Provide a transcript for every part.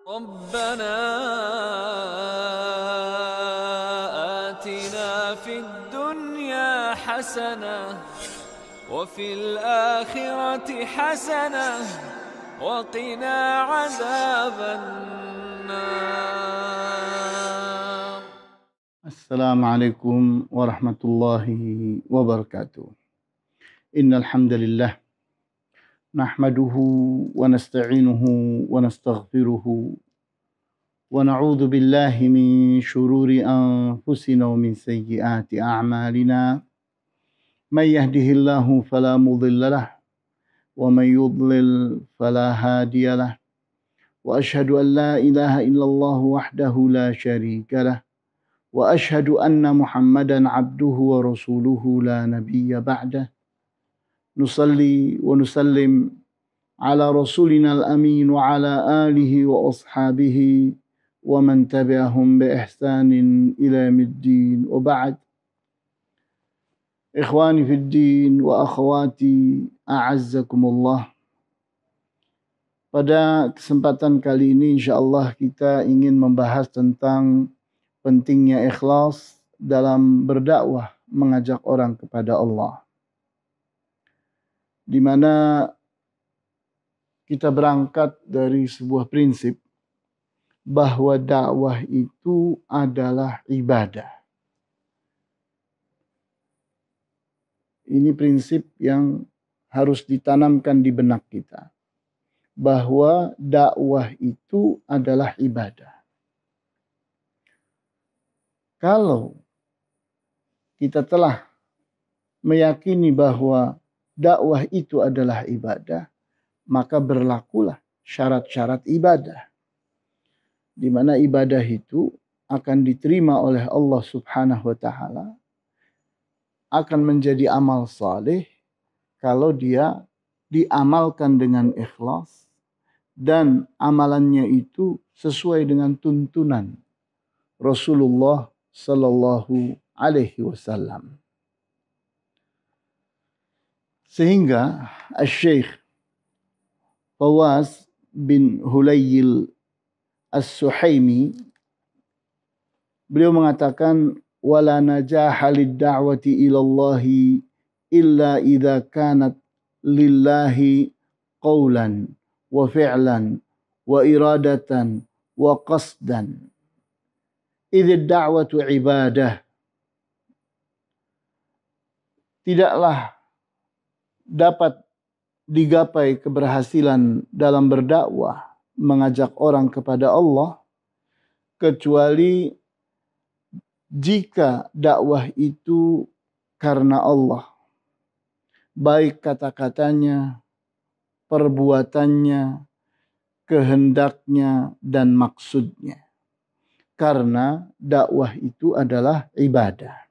ربنا آتنا في الدنيا حسنة وفي الآخرة حسنة وقنا عذاب النار. السلام عليكم ورحمة الله وبركاته. إن الحمد لله نحمده ونستعينه ونستغفره ونعوذ بالله من شرور أنفسنا ومن سيئات أعمالنا. من يهده الله فلا مضل له ومن يضلل فلا هادي له وأشهد أن لا إله إلا الله وحده لا شريك له وأشهد أن محمدا عبده ورسوله لا نبي بعده. نصلي ونسلم على رسولنا الأمين وعلى آله وأصحابه ومن تبعهم بإحسان إلى يوم الدين وبعد. إخواني في الدين وأخواتي أعزكم الله. Pada kesempatan kali ini insyaallah kita ingin membahas tentang pentingnya ikhlas dalam berdakwah, mengajak orang kepada Allah. Di mana kita berangkat dari sebuah prinsip bahwa dakwah itu adalah ibadah. Ini prinsip yang harus ditanamkan di benak kita, bahwa dakwah itu adalah ibadah. Kalau kita telah meyakini bahwa dakwah itu adalah ibadah, maka berlakulah syarat-syarat ibadah, di mana ibadah itu akan diterima oleh Allah Subhanahu wa taala, akan menjadi amal saleh kalau dia diamalkan dengan ikhlas dan amalannya itu sesuai dengan tuntunan Rasulullah sallallahu alaihi wasallam. Sehingga Syekh Fawaz bin Hulayl As-Suhaimi beliau mengatakan wala najaha lid-da'wati ila Allah illa idza kanat lillahi qawlan wa fi'lan wa iradatan wa qasdan. Idz ad-da'watu ibadah. Tidaklah dapat digapai keberhasilan dalam berdakwah, mengajak orang kepada Allah, kecuali jika dakwah itu karena Allah, baik kata-katanya, perbuatannya, kehendaknya, dan maksudnya. Karena dakwah itu adalah ibadah.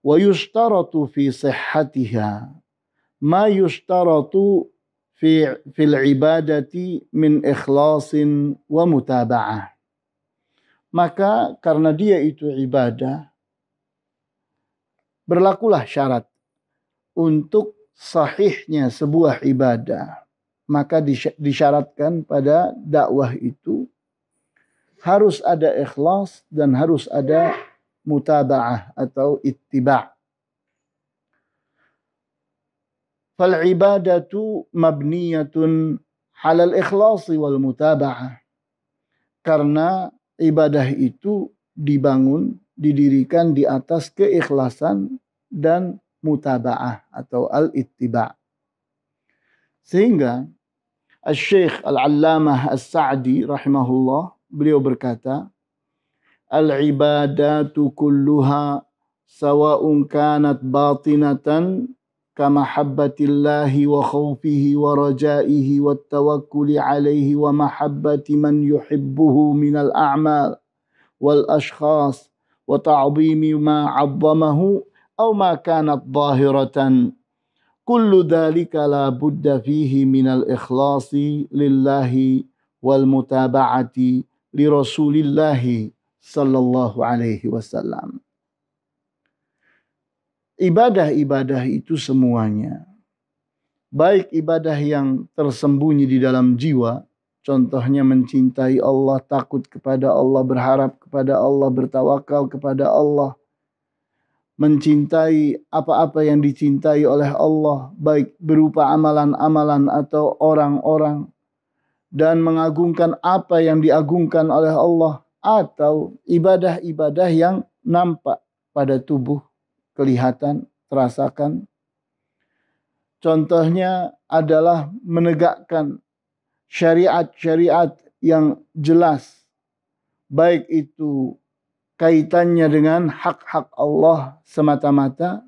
Wa yushtaratu fi sihhatiha ma yushtaratu fil ibadati min ikhlasin wa mutaba'ah. Maka karena dia itu ibadah, berlakulah syarat untuk sahihnya sebuah ibadah. Maka disyaratkan pada dakwah itu harus ada ikhlas dan harus ada mutaba'ah atau ittiba'. Fal ibadatu mabniyatun 'alal ikhlasi wal mutaba'ah. Karena ibadah itu dibangun, didirikan di atas keikhlasan dan mutaba'ah atau al-ittiba'. Sehingga Syekh Al-Allamah As-Sa'di rahimahullah beliau berkata, al-ibadatu kulluha sawa'un kanat batinatan kamahabbatillahi wa khawfihi wa rajaihi wa tawakkuli alaihi wa mahabbati man yuhibbuhu minal a'mal wal ashkhas wa ta'zimi ma 'azzamahu aw ma kanat zahiratan. Kullu dhalika la budda fihi minal ikhlasi lillahi wal mutaba'ati li rasulillahi sallallahu alaihi wasallam. Ibadah-ibadah itu semuanya, baik ibadah yang tersembunyi di dalam jiwa, Contohnya mencintai Allah, takut kepada Allah, berharap kepada Allah, bertawakal kepada Allah. Mencintai apa-apa yang dicintai oleh Allah, baik berupa amalan-amalan atau orang-orang. Dan mengagungkan apa yang diagungkan oleh Allah. Atau ibadah-ibadah yang nampak pada tubuh, kelihatan, terasakan. Contohnya adalah menegakkan syariat-syariat yang jelas. Baik itu kaitannya dengan hak-hak Allah semata-mata.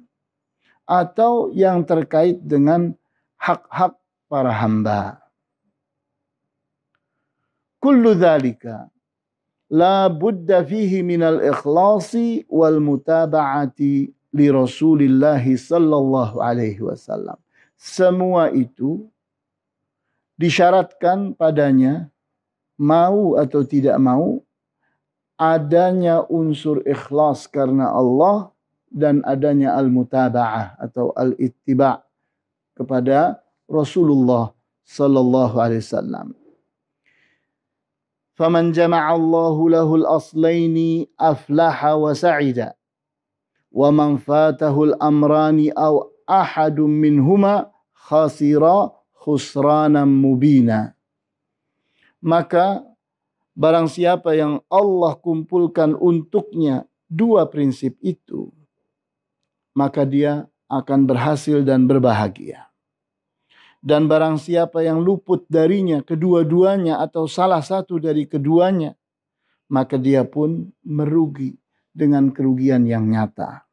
Atau yang terkait dengan hak-hak para hamba. Kullu dhalika la budda fihi minal ikhlasi wal mutaba'ati li Rasulillah sallallahu alaihi wasallam. Semua itu disyaratkan padanya, mau atau tidak mau, adanya unsur ikhlas karena Allah dan adanya al-mutaba'ah atau al-ittiba' kepada Rasulullah sallallahu alaihi wasallam. Faman jama'a Allahu lahul aslaini aflaha wa sa'ida. Wa man fatahul amrani aw ahadun minhuma khasira khusranan mubina. Maka barang siapa yang Allah kumpulkan untuknya dua prinsip itu, maka dia akan berhasil dan berbahagia. Dan barang siapa yang luput darinya kedua-duanya atau salah satu dari keduanya, maka dia pun merugi dengan kerugian yang nyata.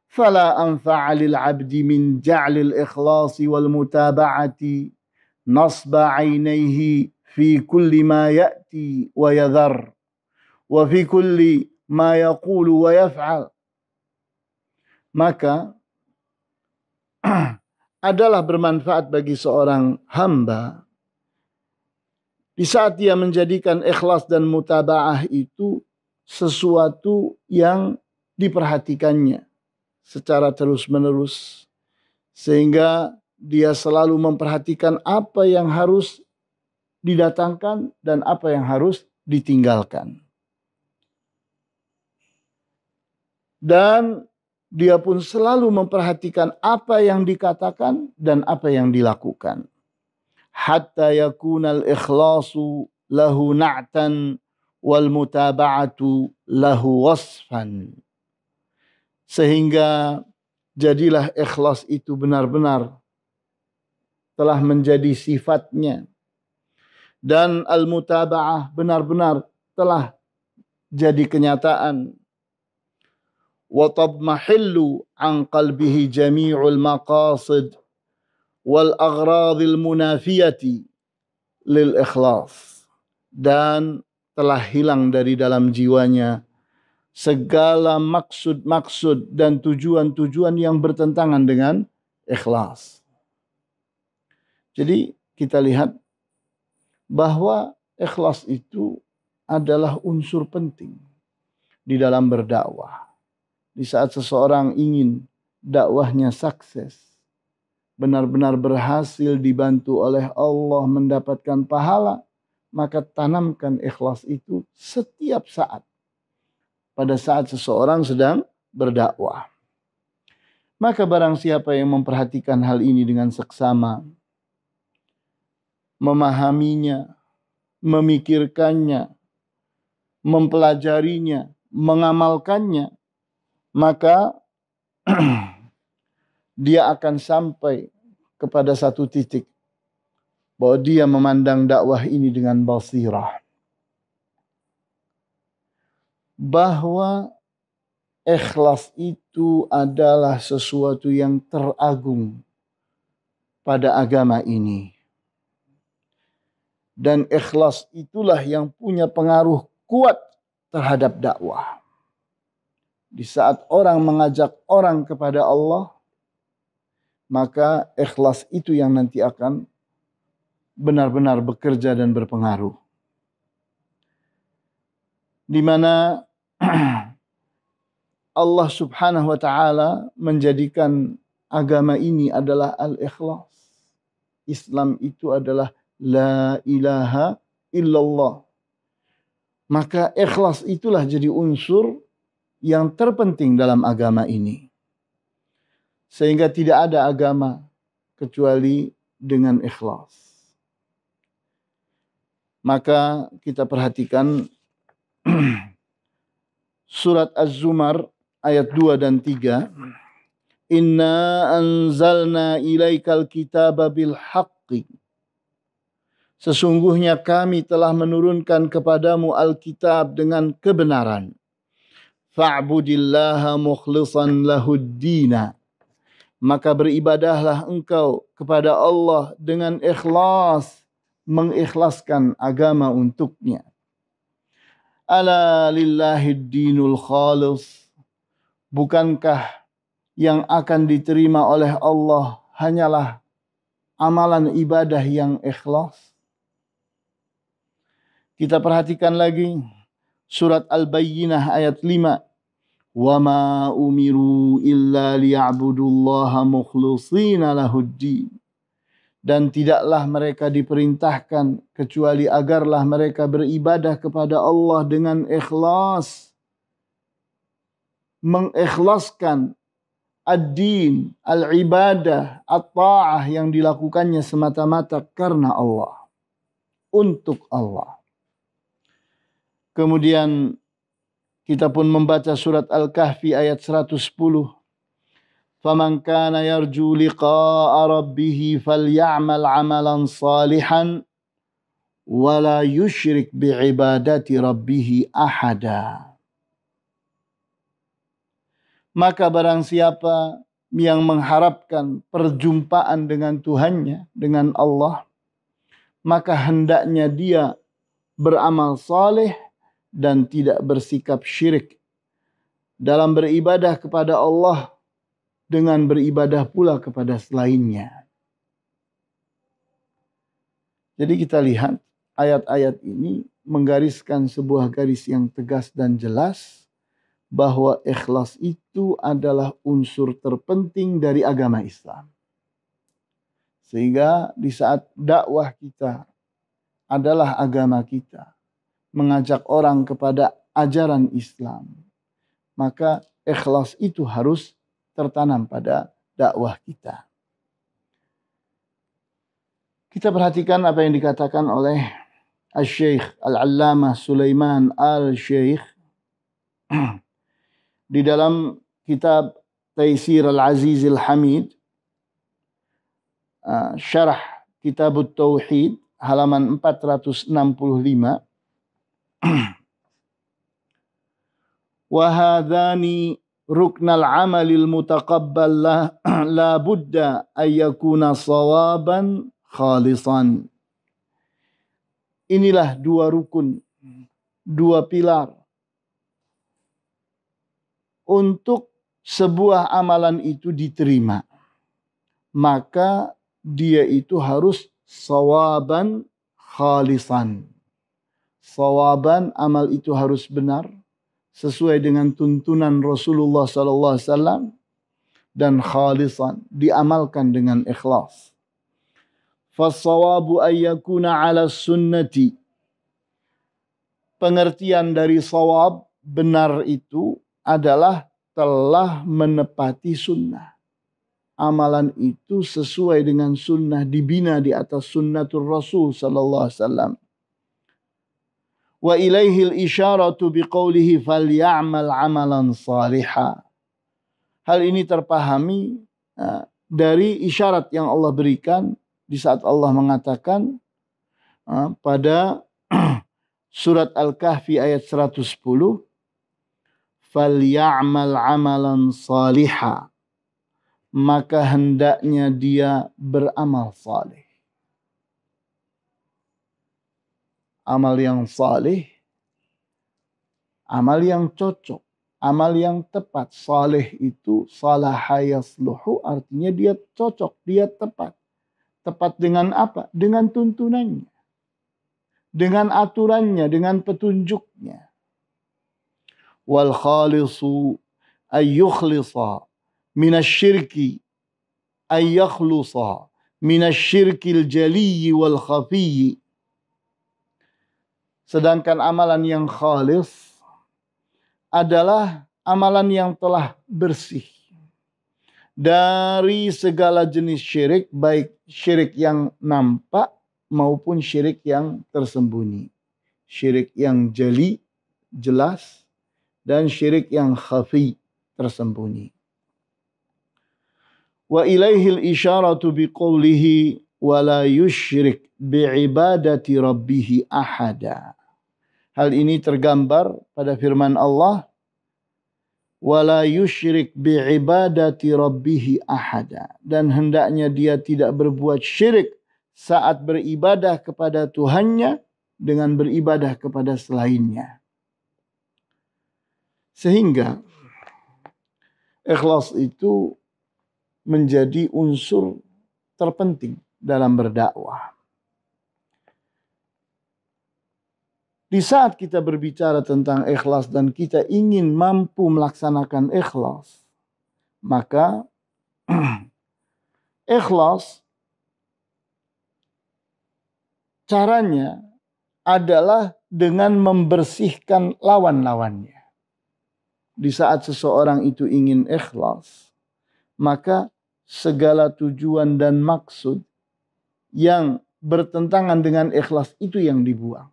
Fala anfa'a lil 'abdi min ja'lil ikhlasi wal mutaba'ati nasba 'ainaihi fi kulli ma ya'ti wa yadhar wa fi kulli ma yaqulu wa yaf'al. Maka adalah bermanfaat bagi seorang hamba di saat dia menjadikan ikhlas dan mutaba'ah itu sesuatu yang diperhatikannya secara terus-menerus, sehingga dia selalu memperhatikan apa yang harus didatangkan dan apa yang harus ditinggalkan. Dan dia pun selalu memperhatikan apa yang dikatakan dan apa yang dilakukan. Hatta yakunal ikhlasu lahu na'tan wal mutaba'atu lahu wasfan. Sehingga jadilah ikhlas itu benar-benar telah menjadi sifatnya. Dan al-mutaba'ah benar-benar telah jadi kenyataan. وَتَضْمَحِلُّ عَنْ قَلْبِهِ جَمِيعُ الْمَقَاصِدِ وَالْأَغْرَاضِ الْمُنَافِيَةِ لِلْإِخْلَاصِ. Dan telah hilang dari dalam jiwanya segala maksud-maksud dan tujuan-tujuan yang bertentangan dengan ikhlas. Jadi kita lihat bahwa ikhlas itu adalah unsur penting di dalam berdakwah. Di saat seseorang ingin dakwahnya sukses, benar-benar berhasil dibantu oleh Allah mendapatkan pahala, maka tanamkan ikhlas itu setiap saat. Pada saat seseorang sedang berdakwah. Maka barang siapa yang memperhatikan hal ini dengan seksama, memahaminya, memikirkannya, mempelajarinya, mengamalkannya, maka dia akan sampai kepada satu titik bahwa dia memandang dakwah ini dengan basirah. Bahwa ikhlas itu adalah sesuatu yang teragung pada agama ini. Dan ikhlas itulah yang punya pengaruh kuat terhadap dakwah. Di saat orang mengajak orang kepada Allah, maka ikhlas itu yang nanti akan benar-benar bekerja dan berpengaruh. Di mana Allah subhanahu wa ta'ala menjadikan agama ini adalah al-ikhlas. Islam itu adalah la ilaha illallah. Maka ikhlas itulah jadi unsur yang terpenting dalam agama ini. Sehingga tidak ada agama kecuali dengan ikhlas. Maka kita perhatikan surat Az-Zumar ayat 2 dan 3. Inna anzalna ilaikal kitaba bil haqqi. Sesungguhnya kami telah menurunkan kepadamu Alkitab dengan kebenaran. Fa'budillaha mukhlishan lahuddina. Maka beribadahlah engkau kepada Allah dengan ikhlas, mengikhlaskan agama untuknya. Ala lillahid dinul khalis. Bukankah yang akan diterima oleh Allah hanyalah amalan ibadah yang ikhlas? Kita perhatikan lagi surat Al-Bayyinah ayat 5. Wa ma umiru illa liya'budullaha mukhlishina lahuddin. Dan tidaklah mereka diperintahkan kecuali agarlah mereka beribadah kepada Allah dengan ikhlas. Mengikhlaskan ad-din, al-ibadah, at-ta'ah yang dilakukannya semata-mata karena Allah. Untuk Allah. Kemudian kita pun membaca surat Al-Kahfi ayat 110. Faman kana yarju liqa'a rabbih falya'mal 'amalan salihan wa la yusyrik bi'ibadati rabbih ahada. Maka barang siapa yang mengharapkan perjumpaan dengan Tuhannya, dengan Allah, maka hendaknya dia beramal saleh dan tidak bersikap syirik dalam beribadah kepada Allah dengan beribadah pula kepada selainnya. Jadi kita lihat ayat-ayat ini menggariskan sebuah garis yang tegas dan jelas bahwa ikhlas itu adalah unsur terpenting dari agama Islam. Sehingga di saat dakwah kita adalah agama kita, mengajak orang kepada ajaran Islam, maka ikhlas itu harus tertanam pada dakwah kita. Kita perhatikan apa yang dikatakan oleh Al-Syeikh Al-Allamah Sulaiman Al-Syeikh di dalam kitab Taysir Al-Aziz Al-Hamid, syarah Kitab Tauhid halaman 465. Wahadhani ruknal amalil mutaqabbal la budda ayyakuna sawaban khalisan. Inilah dua rukun, dua pilar untuk sebuah amalan itu diterima. Maka dia itu harus sawaban khalisan. Sawaban, amal itu harus benar sesuai dengan tuntunan Rasulullah SAW, dan khalisan, diamalkan dengan ikhlas. Fassawabu ayyakuna ala sunnati. Pengertian dari sawab, benar itu adalah telah menepati sunnah. Amalan itu sesuai dengan sunnah, dibina di atas sunnatul Rasul SAW. Wa ilaihil isyaratu biqaulihi falyamal amalan salihah. Hal ini terpahami dari isyarat yang Allah berikan di saat Allah mengatakan pada surat Al-Kahfi ayat 110, falyamal amalan salihah, maka hendaknya dia beramal saleh. Amal yang saleh, amal yang cocok, amal yang tepat. Saleh itu salaha yasluhu, artinya dia cocok, dia tepat. Tepat dengan apa? Dengan tuntunannya, dengan aturannya, dengan petunjuknya. Wal khalisu ay yukhlisa minasyirki ay yakhlusa minasyirkil jaliyyi wal khafiyyi. Sedangkan amalan yang khalis adalah amalan yang telah bersih dari segala jenis syirik, baik syirik yang nampak maupun syirik yang tersembunyi. Syirik yang jali, jelas, dan syirik yang khafi, tersembunyi. Wa ilaihil isyaratu biqawlihi wa la yusyrik bi'ibadati rabbihi ahada. Hal ini tergambar pada firman Allah, wala yusyrik bi'ibadati rabbihi ahada, dan hendaknya dia tidak berbuat syirik saat beribadah kepada Tuhannya dengan beribadah kepada selainnya. Sehingga ikhlas itu menjadi unsur terpenting dalam berdakwah. Di saat kita berbicara tentang ikhlas dan kita ingin mampu melaksanakan ikhlas, maka ikhlas caranya adalah dengan membersihkan lawan-lawannya. Di saat seseorang itu ingin ikhlas, maka segala tujuan dan maksud yang bertentangan dengan ikhlas itu yang dibuang.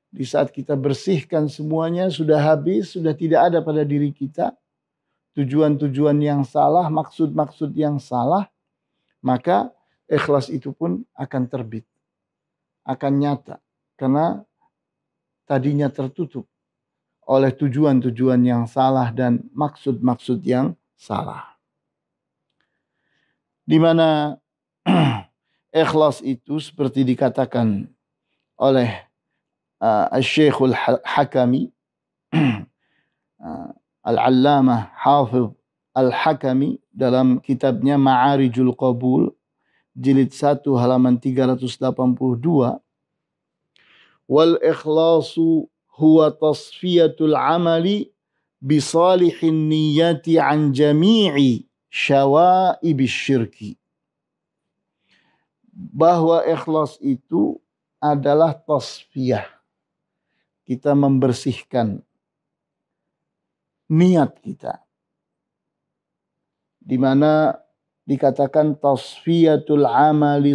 Di saat kita bersihkan semuanya, sudah habis, sudah tidak ada pada diri kita tujuan-tujuan yang salah, maksud-maksud yang salah, maka ikhlas itu pun akan terbit, akan nyata, karena tadinya tertutup oleh tujuan-tujuan yang salah dan maksud-maksud yang salah. Di mana ikhlas itu seperti dikatakan oleh Al-Syekhul Hakami, Al-Allamah Hafidh Al-Hakami dalam kitabnya Ma'arijul Qabul jilid 1 halaman 382, wal ikhlasu huwa tasfiyatul amali bisalihin niyati an jami'i syawa'ibis syirki. Bahwa ikhlas itu adalah tasfiyah. Kita membersihkan niat kita. Di mana dikatakan tasfiyatul amali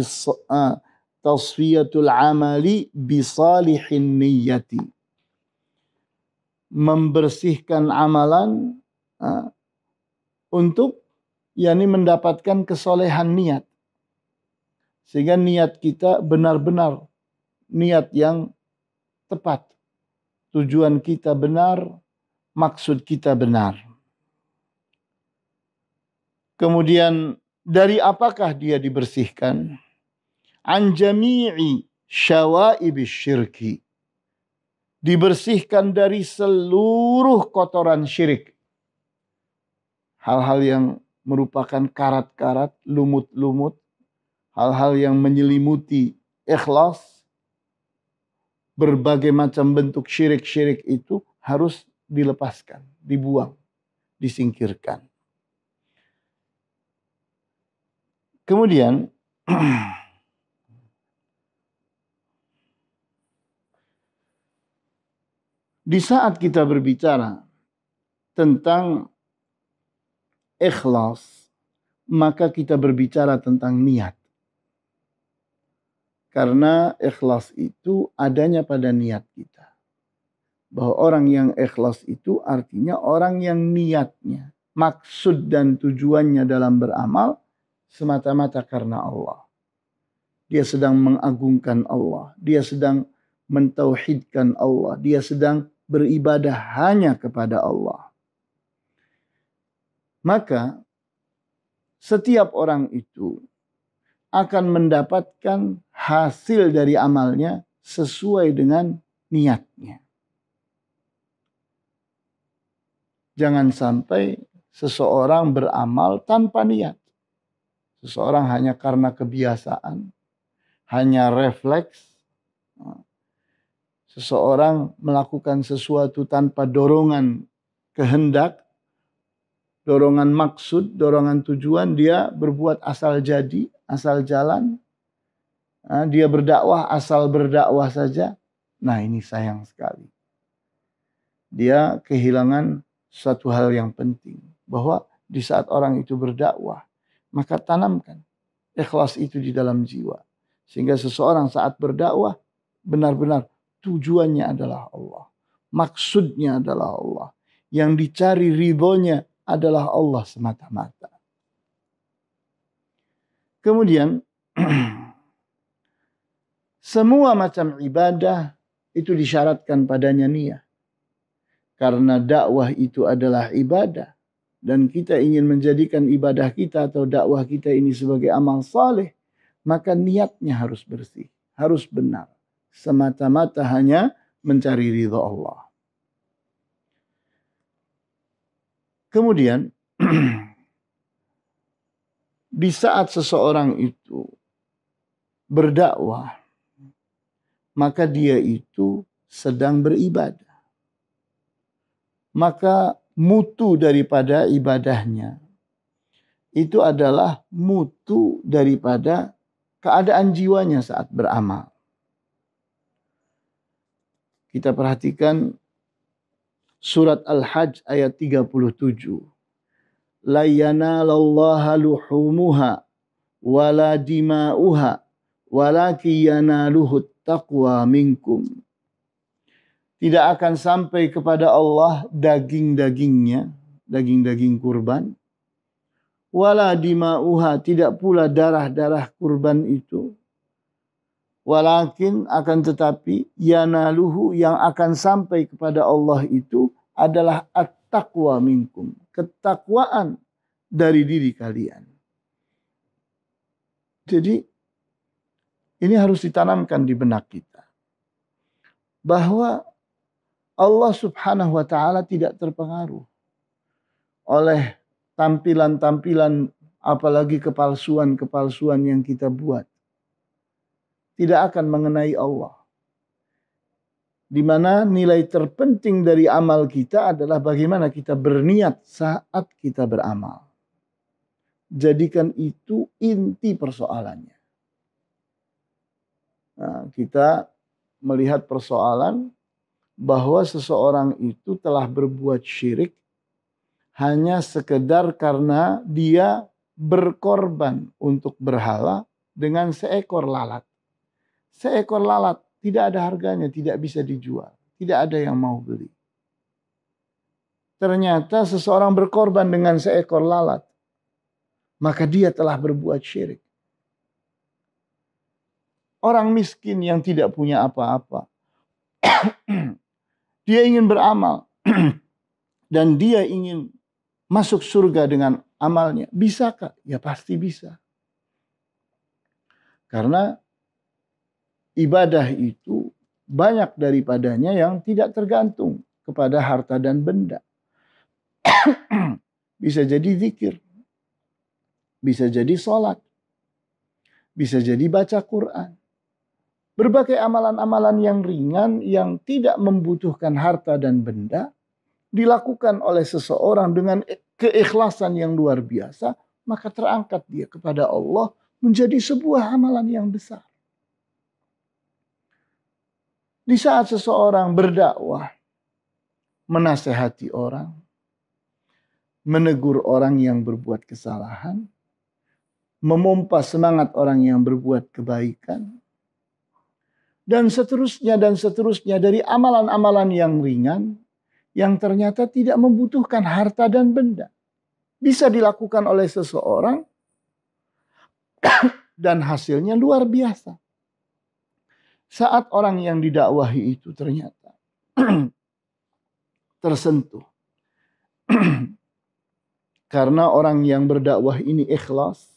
bisalihin niyati. Membersihkan amalan untuk mendapatkan kesolehan niat. Sehingga niat kita benar-benar niat yang tepat. Tujuan kita benar, maksud kita benar. Kemudian dari apakah dia dibersihkan? An jami'i syawa'ibis syirki. Dibersihkan dari seluruh kotoran syirik. Hal-hal yang merupakan karat-karat, lumut-lumut, hal-hal yang menyelimuti ikhlas, berbagai macam bentuk syirik-syirik itu harus dilepaskan, dibuang, disingkirkan. Kemudian di saat kita berbicara tentang ikhlas, maka kita berbicara tentang niat. Karena ikhlas itu adanya pada niat kita. Bahwa orang yang ikhlas itu artinya orang yang niatnya, maksud dan tujuannya dalam beramal semata-mata karena Allah. Dia sedang mengagungkan Allah. Dia sedang mentauhidkan Allah. Dia sedang beribadah hanya kepada Allah. Maka setiap orang itu akan mendapatkan hasil dari amalnya sesuai dengan niatnya. Jangan sampai seseorang beramal tanpa niat. Seseorang hanya karena kebiasaan, hanya refleks. Seseorang melakukan sesuatu tanpa dorongan kehendak, dorongan maksud, dorongan tujuan, dia berbuat asal jadi asal jalan. Dia berdakwah asal berdakwah saja. Nah, ini sayang sekali. Dia kehilangan suatu hal yang penting. Bahwa di saat orang itu berdakwah, maka tanamkan ikhlas itu di dalam jiwa. Sehingga seseorang saat berdakwah, benar-benar tujuannya adalah Allah. Maksudnya adalah Allah. Yang dicari ridhonya adalah Allah semata-mata. Kemudian, semua macam ibadah itu disyaratkan padanya niat. Karena dakwah itu adalah ibadah. Dan kita ingin menjadikan ibadah kita atau dakwah kita ini sebagai amal saleh. Maka niatnya harus bersih. Harus benar. Semata-mata hanya mencari ridha Allah. Kemudian, di saat seseorang itu berdakwah, maka dia itu sedang beribadah. Maka mutu daripada ibadahnya itu adalah mutu daripada keadaan jiwanya saat beramal. Kita perhatikan surat Al-Hajj ayat 37. La yanalallaha luhumuha wala dima'uha walaki yanaluhut taqwa minkum. Tidak akan sampai kepada Allah daging-dagingnya, daging-daging kurban. Wala dima'uha, tidak pula darah-darah kurban itu. Walakin akan tetapi yanaluhu, yang akan sampai kepada Allah itu adalah at-taqwa minkum. Ketakwaan dari diri kalian. Jadi ini harus ditanamkan di benak kita. Bahwa Allah subhanahu wa ta'ala tidak terpengaruh oleh tampilan-tampilan, apalagi kepalsuan-kepalsuan yang kita buat. Tidak akan mengenai Allah. Di mana nilai terpenting dari amal kita adalah bagaimana kita berniat saat kita beramal. Jadikan itu inti persoalannya. Nah, kita melihat persoalan bahwa seseorang itu telah berbuat syirik hanya sekedar karena dia berkorban untuk berhala dengan seekor lalat. Seekor lalat tidak ada harganya, tidak bisa dijual. Tidak ada yang mau beli. Ternyata seseorang berkorban dengan seekor lalat, maka dia telah berbuat syirik. Orang miskin yang tidak punya apa-apa, dia ingin beramal dan dia ingin masuk surga dengan amalnya. Bisakah? Ya pasti bisa. Karena ibadah itu banyak daripadanya yang tidak tergantung kepada harta dan benda. Bisa jadi zikir. Bisa jadi sholat. Bisa jadi baca Quran. Berbagai amalan-amalan yang ringan yang tidak membutuhkan harta dan benda dilakukan oleh seseorang dengan keikhlasan yang luar biasa, maka terangkat dia kepada Allah menjadi sebuah amalan yang besar. Di saat seseorang berdakwah, menasehati orang, menegur orang yang berbuat kesalahan, memompa semangat orang yang berbuat kebaikan, dan seterusnya dari amalan-amalan yang ringan yang ternyata tidak membutuhkan harta dan benda. Bisa dilakukan oleh seseorang dan hasilnya luar biasa. Saat orang yang didakwahi itu ternyata tersentuh. Karena orang yang berdakwah ini ikhlas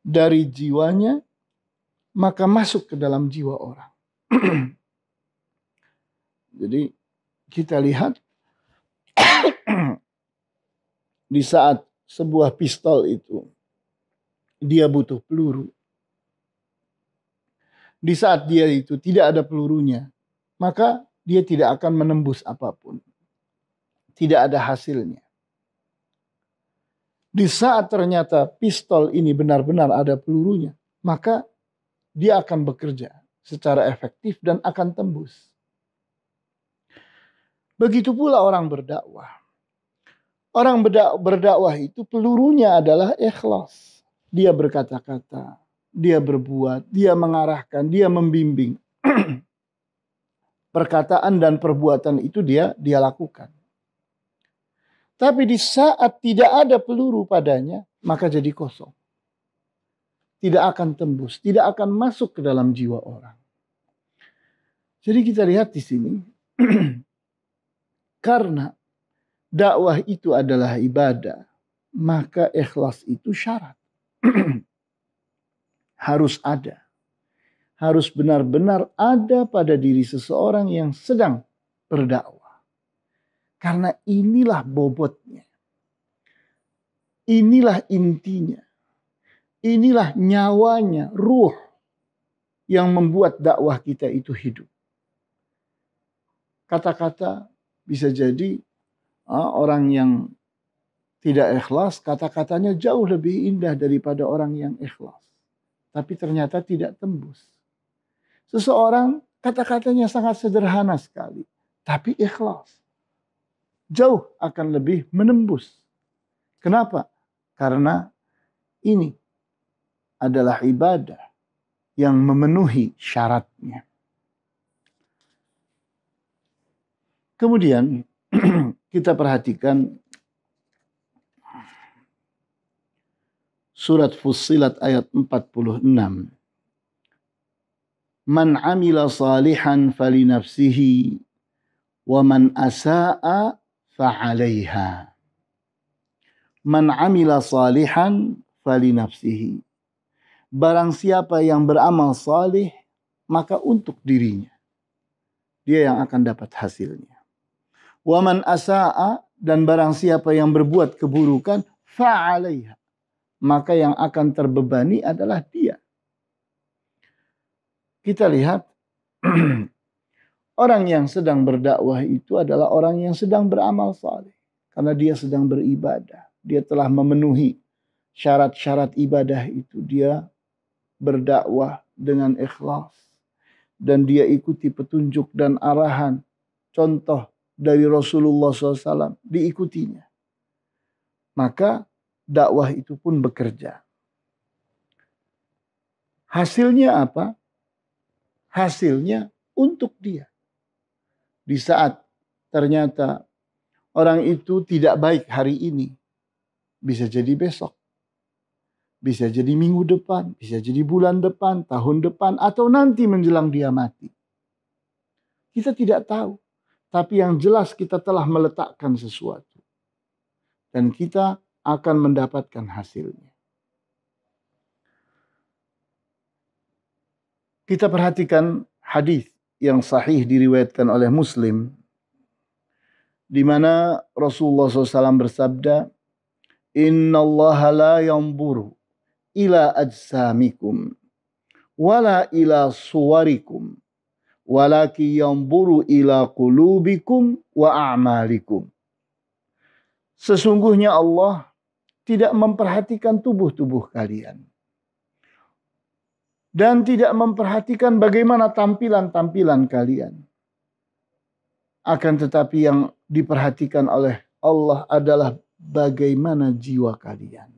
dari jiwanya, maka masuk ke dalam jiwa orang. Jadi kita lihat di saat sebuah pistol itu dia butuh peluru. Di saat dia itu tidak ada pelurunya, maka dia tidak akan menembus apapun. Tidak ada hasilnya. Di saat ternyata pistol ini benar-benar ada pelurunya, maka dia akan bekerja secara efektif dan akan tembus. Begitu pula orang berdakwah. Orang berdakwah itu pelurunya adalah ikhlas. Dia berkata-kata, dia berbuat, dia mengarahkan, dia membimbing. Perkataan dan perbuatan itu dia lakukan. Tapi di saat tidak ada peluru padanya, maka jadi kosong. Tidak akan tembus, tidak akan masuk ke dalam jiwa orang. Jadi kita lihat di sini, karena dakwah itu adalah ibadah, maka ikhlas itu syarat. Harus ada. Harus benar-benar ada pada diri seseorang yang sedang berdakwah. Karena inilah bobotnya. Inilah intinya. Inilah nyawanya, ruh yang membuat dakwah kita itu hidup. Kata-kata bisa jadi orang yang tidak ikhlas, kata-katanya jauh lebih indah daripada orang yang ikhlas. Tapi ternyata tidak tembus. Seseorang kata-katanya sangat sederhana sekali, tapi ikhlas. Jauh akan lebih menembus. Kenapa? Karena ini adalah ibadah yang memenuhi syaratnya. Kemudian kita perhatikan surat Fussilat ayat 46. Man amila salihan falinafsihi wa man asa'a fa'alaiha. Man amila salihan falinafsihi. Barang siapa yang beramal salih, maka untuk dirinya. Dia yang akan dapat hasilnya. Wa man asa'a, dan barang siapa yang berbuat keburukan, fa'alaiha. Maka yang akan terbebani adalah dia. Kita lihat, orang yang sedang berdakwah itu adalah orang yang sedang beramal saleh. Karena dia sedang beribadah. Dia telah memenuhi syarat-syarat ibadah itu. Dia berdakwah dengan ikhlas. Dan dia ikuti petunjuk dan arahan. Contoh dari Rasulullah SAW. Diikutinya. Maka dakwah itu pun bekerja. Hasilnya apa? Hasilnya untuk dia. Di saat ternyata orang itu tidak baik hari ini, bisa jadi besok, bisa jadi minggu depan, bisa jadi bulan depan, tahun depan, atau nanti menjelang dia mati. Kita tidak tahu, tapi yang jelas kita telah meletakkan sesuatu. Dan kita akan mendapatkan hasilnya. Kita perhatikan hadis yang sahih diriwayatkan oleh Muslim, di mana Rasulullah SAW bersabda, Inna Allah la yanzuru ila ajsamikum, wala ila suwarikum, walaki yanzuru ila qulubikum wa a'malikum. Sesungguhnya Allah tidak memperhatikan tubuh-tubuh kalian. Dan tidak memperhatikan bagaimana tampilan-tampilan kalian. Akan tetapi yang diperhatikan oleh Allah adalah bagaimana jiwa kalian.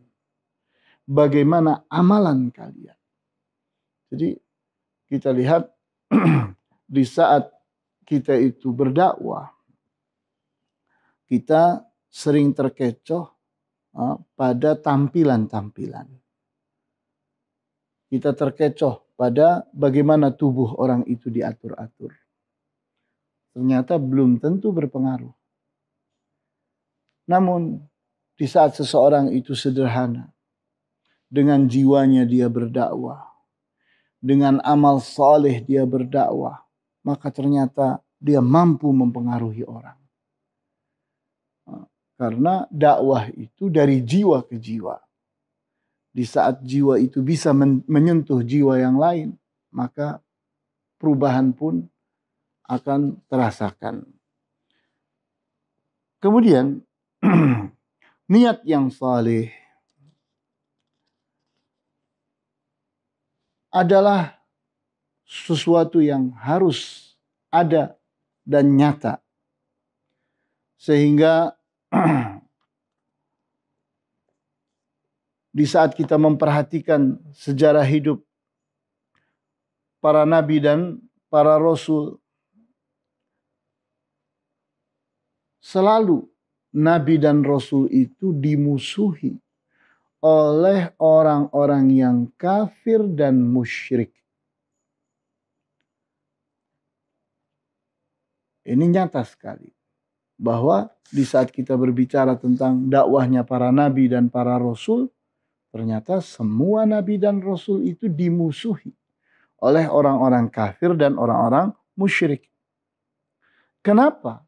Bagaimana amalan kalian. Jadi kita lihat di saat kita itu berdakwah, kita sering terkecoh pada tampilan-tampilan. Kita terkecoh pada bagaimana tubuh orang itu diatur-atur. Ternyata belum tentu berpengaruh. Namun di saat seseorang itu sederhana, dengan jiwanya dia berdakwah, dengan amal saleh dia berdakwah, maka ternyata dia mampu mempengaruhi orang. Karena dakwah itu dari jiwa ke jiwa. Di saat jiwa itu bisa menyentuh jiwa yang lain, maka perubahan pun akan terasakan. Kemudian niat yang saleh adalah sesuatu yang harus ada dan nyata. Sehingga di saat kita memperhatikan sejarah hidup para nabi dan para rasul, selalu nabi dan rasul itu dimusuhi oleh orang-orang yang kafir dan musyrik. Ini nyata sekali bahwa di saat kita berbicara tentang dakwahnya para nabi dan para rasul, ternyata semua nabi dan rasul itu dimusuhi oleh orang-orang kafir dan orang-orang musyrik. Kenapa?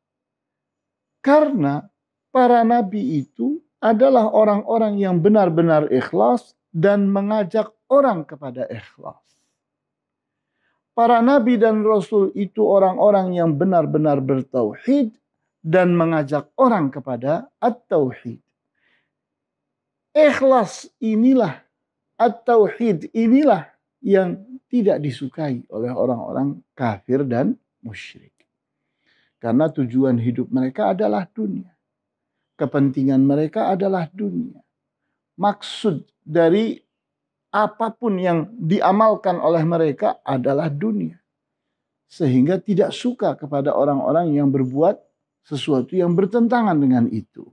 Karena para nabi itu adalah orang-orang yang benar-benar ikhlas dan mengajak orang kepada ikhlas. Para nabi dan rasul itu orang-orang yang benar-benar bertauhid dan mengajak orang kepada at-tauhid. Ikhlas inilah, at-tauhid inilah yang tidak disukai oleh orang-orang kafir dan musyrik. Karena tujuan hidup mereka adalah dunia. Kepentingan mereka adalah dunia. Maksud dari apapun yang diamalkan oleh mereka adalah dunia. Sehingga tidak suka kepada orang-orang yang berbuat sesuatu yang bertentangan dengan itu.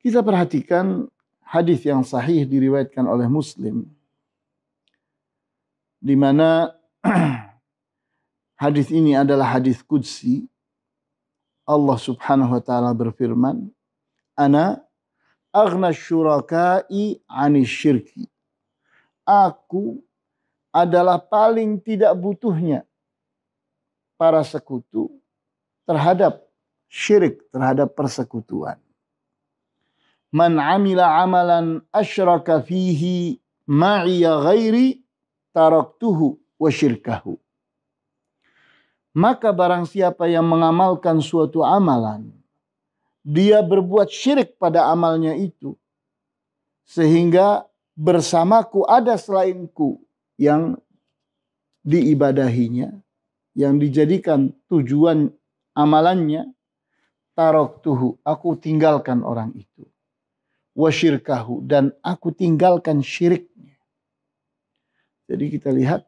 Kita perhatikan hadis yang sahih diriwayatkan oleh Muslim, di mana hadis ini adalah hadis qudsi. Allah Subhanahu wa taala berfirman, "Ana aghna syuraka'i 'ani syirki." Aku adalah paling tidak butuhnya para sekutu terhadap syirik, terhadap persekutuan. Man 'amila 'amalan asyraka fihi ma'iya ghairi taraktuhu wa syirkahu. Maka barang siapa yang mengamalkan suatu amalan, dia berbuat syirik pada amalnya itu, sehingga bersamaku ada selainku yang diibadahinya, yang dijadikan tujuan amalannya, taraktuhu, aku tinggalkan orang itu. Wa syirkahu, dan aku tinggalkan syiriknya. Jadi kita lihat,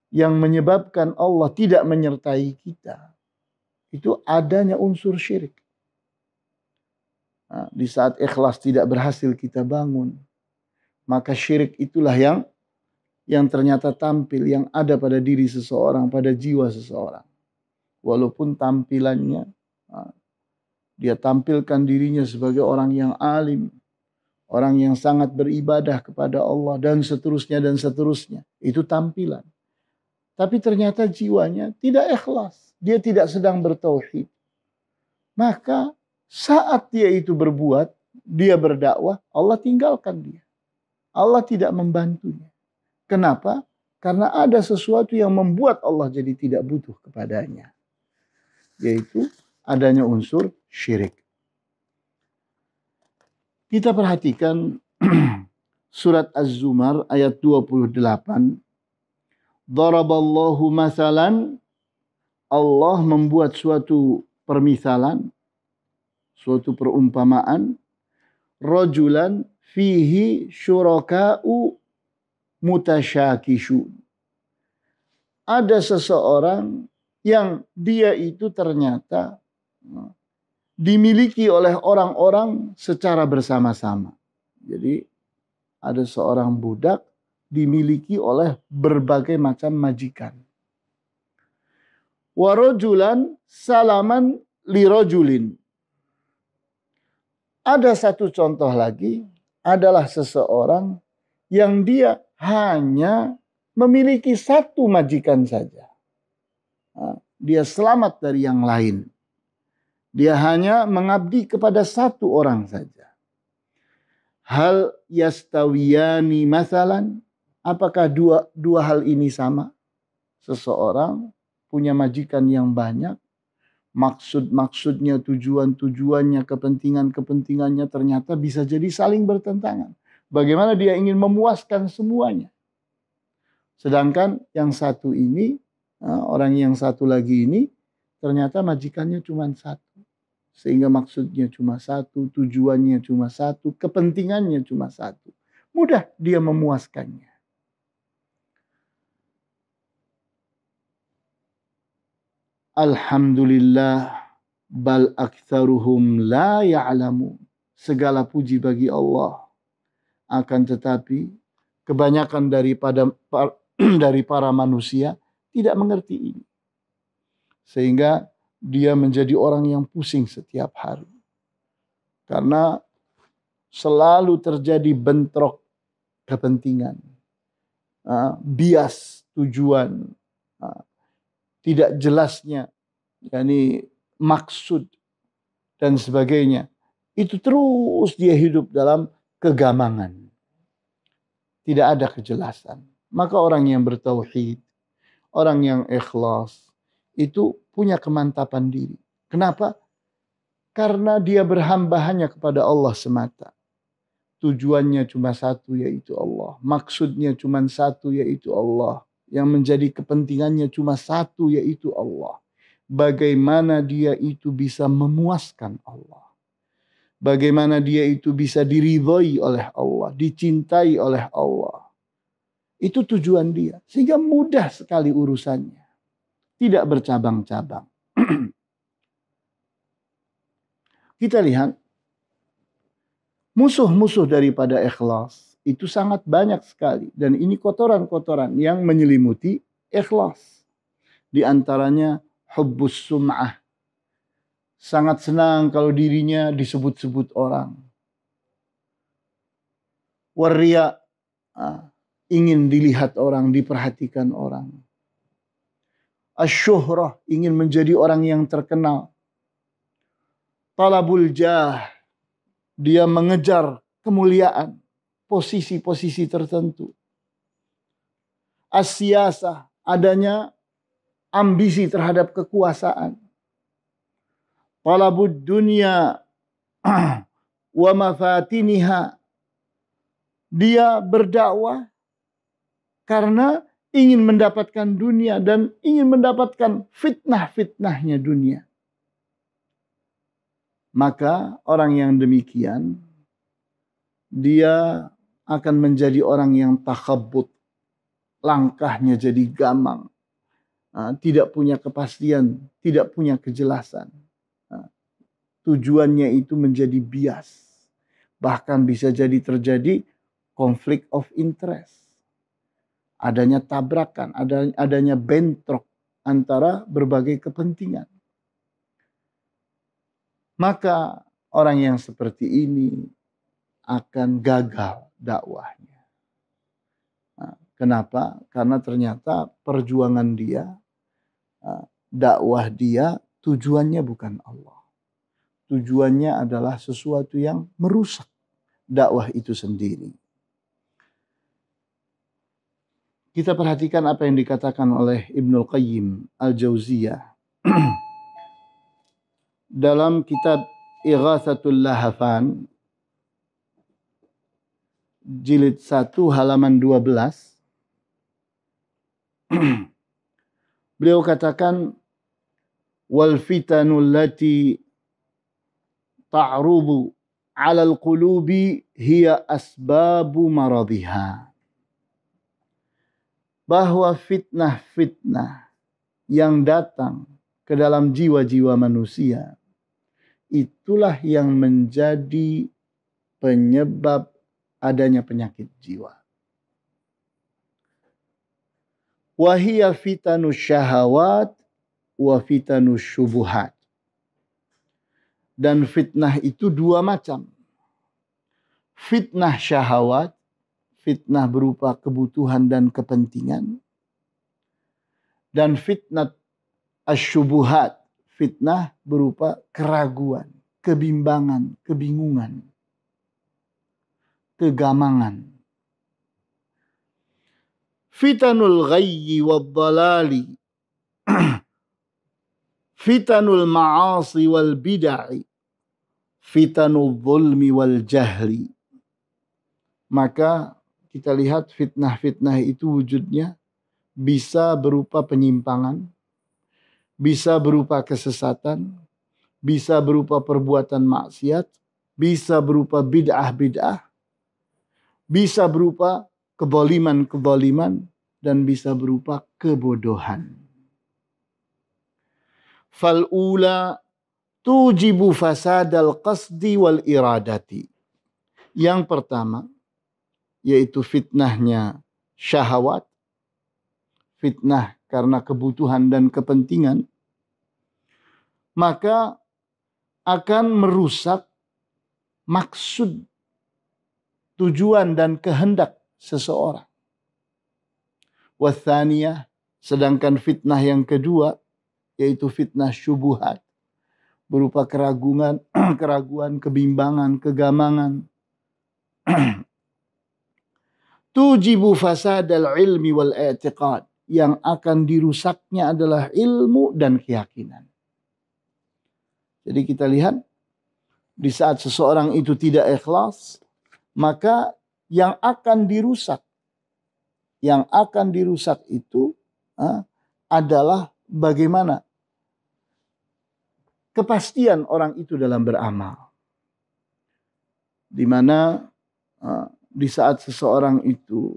yang menyebabkan Allah tidak menyertai kita, itu adanya unsur syirik. Nah, di saat ikhlas tidak berhasil kita bangun, maka syirik itulah yang ternyata tampil, yang ada pada diri seseorang, pada jiwa seseorang. Walaupun tampilannya, dia tampilkan dirinya sebagai orang yang alim, orang yang sangat beribadah kepada Allah, dan seterusnya dan seterusnya. Itu tampilan. Tapi ternyata jiwanya tidak ikhlas. Dia tidak sedang bertauhid. Maka saat dia itu berbuat, dia berdakwah, Allah tinggalkan dia. Allah tidak membantunya. Kenapa? Karena ada sesuatu yang membuat Allah jadi tidak butuh kepadanya. Yaitu adanya unsur syirik. Kita perhatikan surat Az-Zumar ayat 28. Daraballahu masalan, Allah membuat suatu permisalan, suatu perumpamaan, rajulan fihi syuraka'u mutasyakishun. Ada seseorang yang dia itu ternyata dimiliki oleh orang-orang secara bersama-sama. Jadi ada seorang budak dimiliki oleh berbagai macam majikan. Wa rajulan salaman li rajulin. Ada satu contoh lagi, adalah seseorang yang dia hanya memiliki satu majikan saja. Dia selamat dari yang lain. Dia hanya mengabdi kepada satu orang saja. Hal yastawiyani masalan. Apakah dua hal ini sama? Seseorang punya majikan yang banyak, maksud-maksudnya, tujuan-tujuannya, kepentingan-kepentingannya ternyata bisa jadi saling bertentangan. Bagaimana dia ingin memuaskan semuanya. Sedangkan yang satu ini, orang yang satu lagi ini, ternyata majikannya cuma satu. Sehingga maksudnya cuma satu, tujuannya cuma satu, kepentingannya cuma satu. Mudah dia memuaskannya. Alhamdulillah, bal aktsaruhum la ya'lamun. Segala puji bagi Allah. Akan tetapi kebanyakan dari para manusia tidak mengerti ini. Sehingga dia menjadi orang yang pusing setiap hari. Karena selalu terjadi bentrok kepentingan, bias tujuan, tidak jelasnya, yakni maksud dan sebagainya. Itu terus dia hidup dalam kegamangan. Tidak ada kejelasan. Maka orang yang bertauhid, orang yang ikhlas, itu punya kemantapan diri. Kenapa? Karena dia berhamba hanya kepada Allah semata. Tujuannya cuma satu, yaitu Allah. Maksudnya cuma satu, yaitu Allah. Yang menjadi kepentingannya cuma satu, yaitu Allah. Bagaimana dia itu bisa memuaskan Allah. Bagaimana dia itu bisa diridhoi oleh Allah, dicintai oleh Allah. Itu tujuan dia. Sehingga mudah sekali urusannya. Tidak bercabang-cabang. Kita lihat. Musuh-musuh daripada ikhlas. Itu sangat banyak sekali. Dan ini kotoran-kotoran yang menyelimuti ikhlas. Di antaranya hubbus sum'ah. Sangat senang kalau dirinya disebut-sebut orang. Warriya, ingin dilihat orang, diperhatikan orang. Asyuhrah, ingin menjadi orang yang terkenal. Talabul jah, dia mengejar kemuliaan, posisi-posisi tertentu. As-siyasah, adanya ambisi terhadap kekuasaan. Talabud dunya wa mafatiniha. Dia berdakwah karena ingin mendapatkan dunia dan ingin mendapatkan fitnah-fitnahnya dunia. Maka orang yang demikian, dia akan menjadi orang yang takhabbut. Langkahnya jadi gamang. Tidak punya kepastian, tidak punya kejelasan. Tujuannya itu menjadi bias. Bahkan bisa jadi terjadi konflik of interest. Adanya tabrakan, adanya bentrok antara berbagai kepentingan. Maka orang yang seperti ini akan gagal dakwahnya. Kenapa? Karena ternyata perjuangan dia, dakwah dia, tujuannya bukan Allah. Tujuannya adalah sesuatu yang merusak dakwah itu sendiri. Kita perhatikan apa yang dikatakan oleh Ibnul Qayyim Al-Jauziyah dalam kitab Ighatsatul Lahafan jilid 1 halaman 12. Beliau katakan wal fitanul lati ta'rudu 'alal qulubi hiya asbabu maradhiha. Bahwa fitnah-fitnah yang datang ke dalam jiwa-jiwa manusia itulah yang menjadi penyebab adanya penyakit jiwa. Wa hiya fitanus syahawat wa fitanus syubuhat. Dan fitnah itu dua macam. Fitnah syahawat, fitnah berupa kebutuhan dan kepentingan. Dan fitnah asyubuhat, fitnah berupa keraguan, kebimbangan, kebingungan, kegamangan. Fitanul ghayyi wad dalali, fitanul ma'asi wal bid'ah, fitanul zulmi wal jahli. maka kita lihat fitnah-fitnah itu wujudnya bisa berupa penyimpangan, bisa berupa kesesatan, bisa berupa perbuatan maksiat, bisa berupa bid'ah-bid'ah, bisa berupa keboliman-keboliman, dan bisa berupa kebodohan. Fal'ula tujibu fasadal qasdi wal iradati. Yang pertama, yaitu fitnahnya syahwat, fitnah karena kebutuhan dan kepentingan, maka akan merusak maksud, tujuan dan kehendak seseorang. Wathaniyah, sedangkan fitnah yang kedua, yaitu fitnah syubuhat, berupa keraguan, kebimbangan, kegamangan. Tujibu fasadal ilmi wal i'tiqad, yang akan dirusaknya adalah ilmu dan keyakinan. Jadi kita lihat, di saat seseorang itu tidak ikhlas, maka yang akan dirusak itu adalah bagaimana kepastian orang itu dalam beramal. Di mana di saat seseorang itu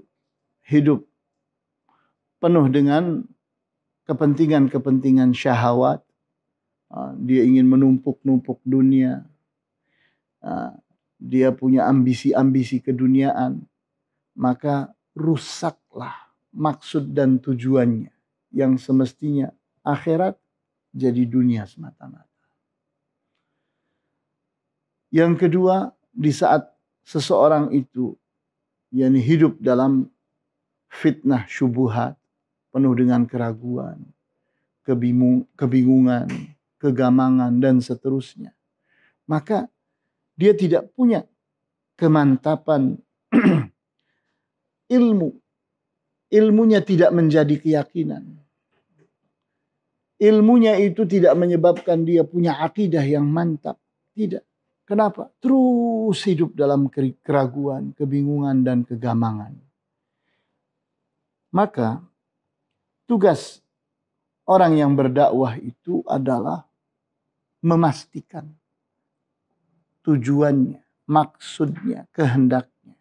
hidup penuh dengan kepentingan-kepentingan syahwat, dia ingin menumpuk-numpuk dunia, dia punya ambisi-ambisi keduniaan, maka rusaklah maksud dan tujuannya yang semestinya akhirat jadi dunia semata-mata. Yang kedua, di saat seseorang itu hidup dalam fitnah syubuhat, penuh dengan keraguan, kebingungan, kegamangan, dan seterusnya, maka dia tidak punya kemantapan ilmu. Ilmunya tidak menjadi keyakinan. Ilmunya itu tidak menyebabkan dia punya akidah yang mantap. Tidak. Kenapa? Terus hidup dalam keraguan, kebingungan, dan kegamangan. Maka tugas orang yang berdakwah itu adalah memastikan tujuannya, maksudnya, kehendaknya.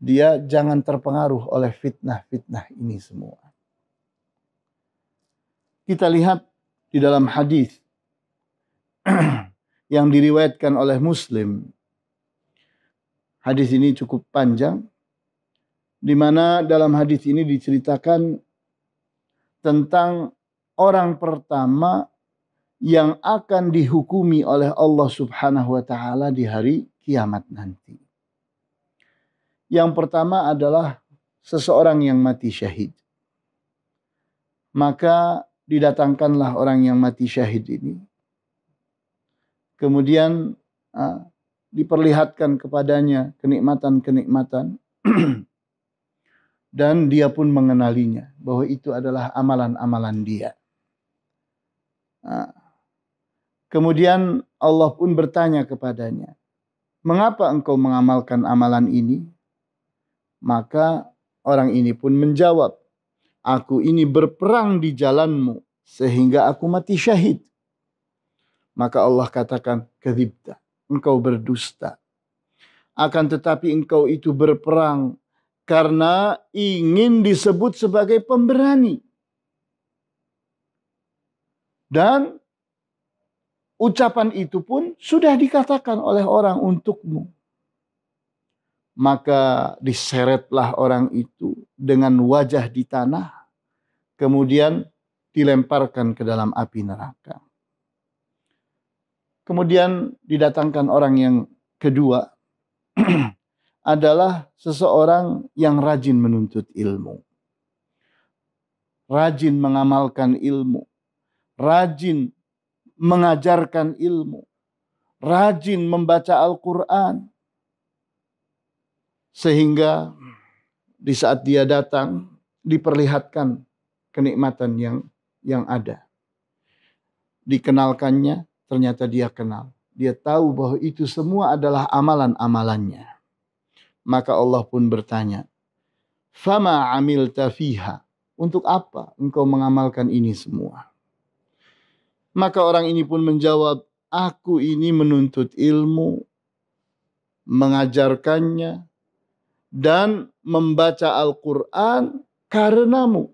Dia jangan terpengaruh oleh fitnah-fitnah ini semua. Kita lihat di dalam hadis yang diriwayatkan oleh Muslim. Hadis ini cukup panjang, di mana dalam hadis ini diceritakan tentang orang pertama yang akan dihukumi oleh Allah Subhanahu wa taala di hari kiamat nanti. Yang pertama adalah seseorang yang mati syahid. Maka didatangkanlah orang yang mati syahid ini. Kemudian diperlihatkan kepadanya kenikmatan-kenikmatan dan dia pun mengenalinya bahwa itu adalah amalan-amalan dia. Kemudian Allah pun bertanya kepadanya, "Mengapa engkau mengamalkan amalan ini?" Maka orang ini pun menjawab, "Aku ini berperang di jalanmu sehingga aku mati syahid." Maka Allah katakan, "Kadzibta, engkau berdusta. Akan tetapi engkau itu berperang karena ingin disebut sebagai pemberani. Dan ucapan itu pun sudah dikatakan oleh orang untukmu." Maka diseretlah orang itu dengan wajah di tanah, kemudian dilemparkan ke dalam api neraka. Kemudian didatangkan orang yang kedua adalah seseorang yang rajin menuntut ilmu, rajin mengamalkan ilmu, rajin mengajarkan ilmu, rajin membaca Al-Quran. Sehingga di saat dia datang diperlihatkan kenikmatan yang ada. Dikenalkannya, ternyata dia kenal. Dia tahu bahwa itu semua adalah amalan-amalannya. Maka Allah pun bertanya, fama amilta fiha, untuk apa engkau mengamalkan ini semua? Maka orang ini pun menjawab, aku ini menuntut ilmu, mengajarkannya, dan membaca Al-Quran karenamu.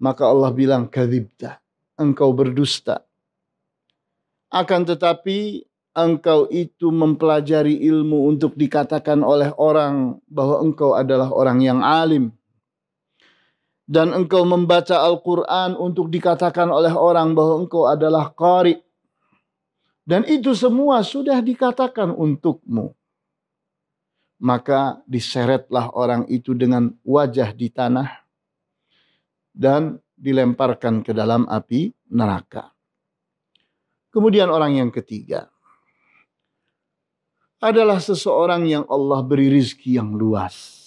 Maka Allah bilang, kadzibta, engkau berdusta. Akan tetapi engkau itu mempelajari ilmu untuk dikatakan oleh orang bahwa engkau adalah orang yang alim. Dan engkau membaca Al-Quran untuk dikatakan oleh orang bahwa engkau adalah qari. Dan itu semua sudah dikatakan untukmu. Maka diseretlah orang itu dengan wajah di tanah dan dilemparkan ke dalam api neraka. Kemudian orang yang ketiga adalah seseorang yang Allah beri rizki yang luas.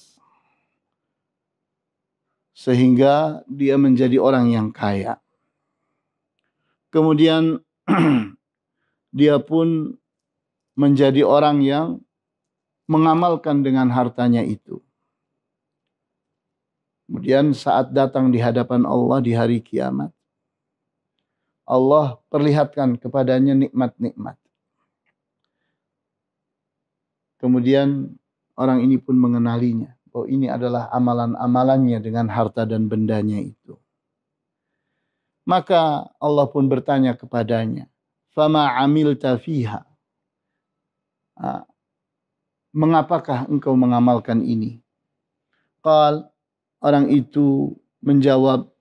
Sehingga dia menjadi orang yang kaya. Kemudian dia pun menjadi orang yang mengamalkan dengan hartanya itu. Kemudian saat datang di hadapan Allah di hari kiamat, Allah perlihatkan kepadanya nikmat-nikmat. Kemudian orang ini pun mengenalinya. Oh, ini adalah amalan-amalannya dengan harta dan bendanya itu. Maka Allah pun bertanya kepadanya, fama amilta fiha, mengapakah engkau mengamalkan ini? Qal, orang itu menjawab,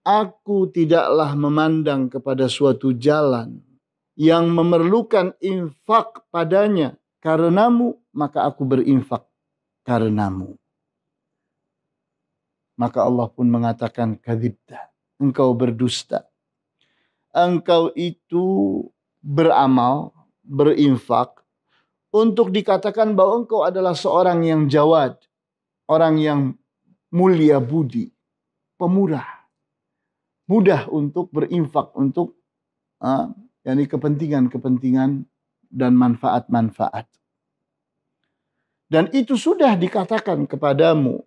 aku tidaklah memandang kepada suatu jalan yang memerlukan infak padanya karenamu, maka aku berinfak karenamu. Maka Allah pun mengatakan, kadzibta, engkau berdusta. Engkau itu beramal, berinfak untuk dikatakan bahwa engkau adalah seorang yang jawad, orang yang mulia budi, pemurah, mudah untuk berinfak untuk kepentingan-kepentingan dan manfaat-manfaat. Dan itu sudah dikatakan kepadamu.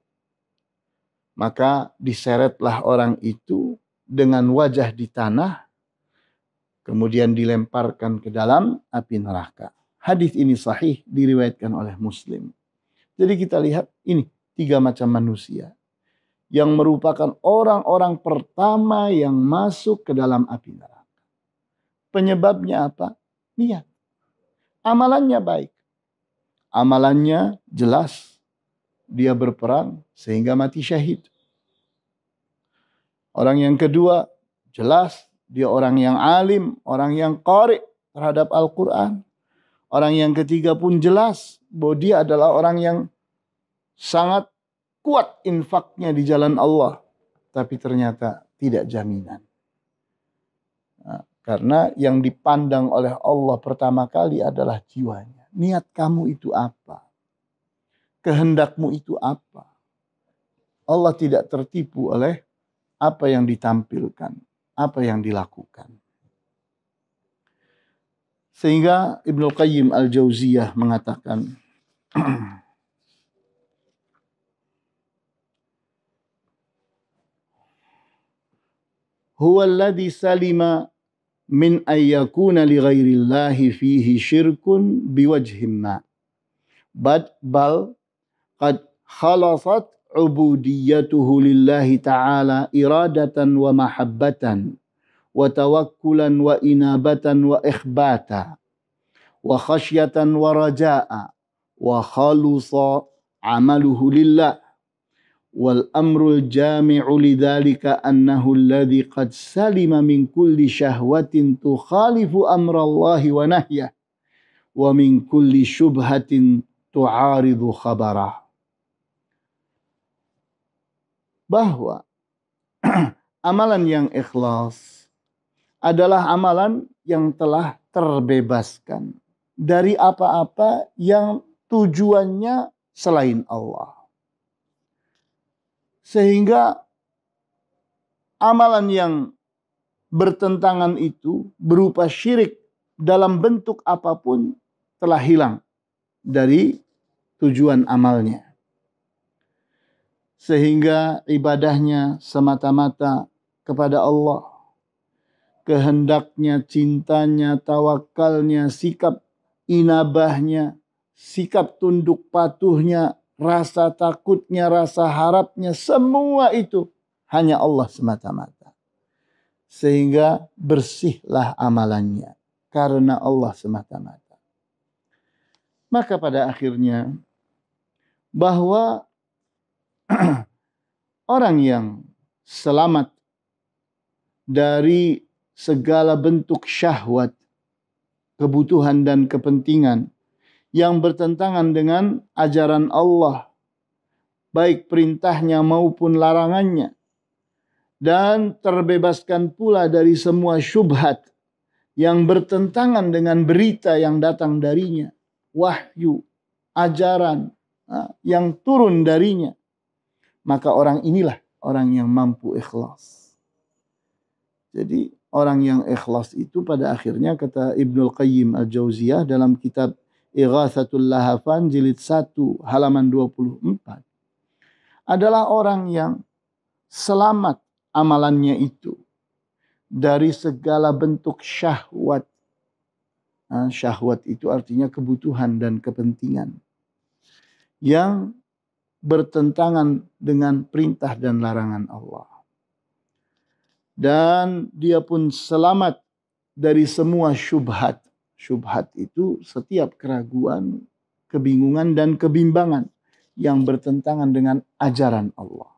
Maka diseretlah orang itu dengan wajah di tanah, kemudian dilemparkan ke dalam api neraka. Hadis ini sahih, diriwayatkan oleh Muslim. Jadi kita lihat ini 3 macam manusia yang merupakan orang-orang pertama yang masuk ke dalam api neraka. Penyebabnya apa? Niat. Amalannya baik. Amalannya jelas, dia berperang sehingga mati syahid. Orang yang kedua, jelas dia orang yang alim, orang yang qari terhadap Al-Quran. Orang yang ketiga pun jelas bahwa dia adalah orang yang sangat kuat infaknya di jalan Allah. Tapi ternyata tidak jaminan. Karena yang dipandang oleh Allah pertama kali adalah jiwanya. Niat kamu itu apa? Kehendakmu itu apa? Allah tidak tertipu oleh apa yang ditampilkan, apa yang dilakukan. Sehingga Ibnu Qayyim Al-Jauziyah mengatakan, huwa alladhi salima min ayyakuna li ghairillahi fihi syirkun biwajhim ma. Bal qad khalasat ubudiyatuhu lillahi ta'ala iradatan wa mahabbatan wa tawakkulan wa inabatan wa ikhbata wa khasyatan wa raja'a wa khalusa amaluhu lillah. Wal amrul jami'u lidzalika annahu alladhi qad salima min kulli syahwatin tukhalifu amrallahi wa nahyah wa min kulli syubhatin tu'aridu khabarah. Bahwa amalan yang ikhlas adalah amalan yang telah terbebaskan dari apa-apa yang tujuannya selain Allah. Sehingga amalan yang bertentangan itu berupa syirik dalam bentuk apapun telah hilang dari tujuan amalnya. Sehingga ibadahnya semata-mata kepada Allah. Kehendaknya, cintanya, tawakalnya, sikap inabahnya, sikap tunduk patuhnya, rasa takutnya, rasa harapnya, semua itu hanya Allah semata-mata. Sehingga bersihlah amalannya karena Allah semata-mata. Maka pada akhirnya bahwa orang yang selamat dari segala bentuk syahwat, kebutuhan dan kepentingan yang bertentangan dengan ajaran Allah, baik perintahnya maupun larangannya, dan terbebaskan pula dari semua syubhat yang bertentangan dengan berita yang datang darinya, wahyu, ajaran yang turun darinya, maka orang inilah orang yang mampu ikhlas. Jadi orang yang ikhlas itu pada akhirnya kata Ibnul Qayyim Al-Jauziyah dalam kitab Ighatsatul Lahafan jilid 1 halaman 24 adalah orang yang selamat amalannya itu dari segala bentuk syahwat. Syahwat itu artinya kebutuhan dan kepentingan yang bertentangan dengan perintah dan larangan Allah. Dan dia pun selamat dari semua syubhat. Syubhat itu setiap keraguan, kebingungan dan kebimbangan yang bertentangan dengan ajaran Allah.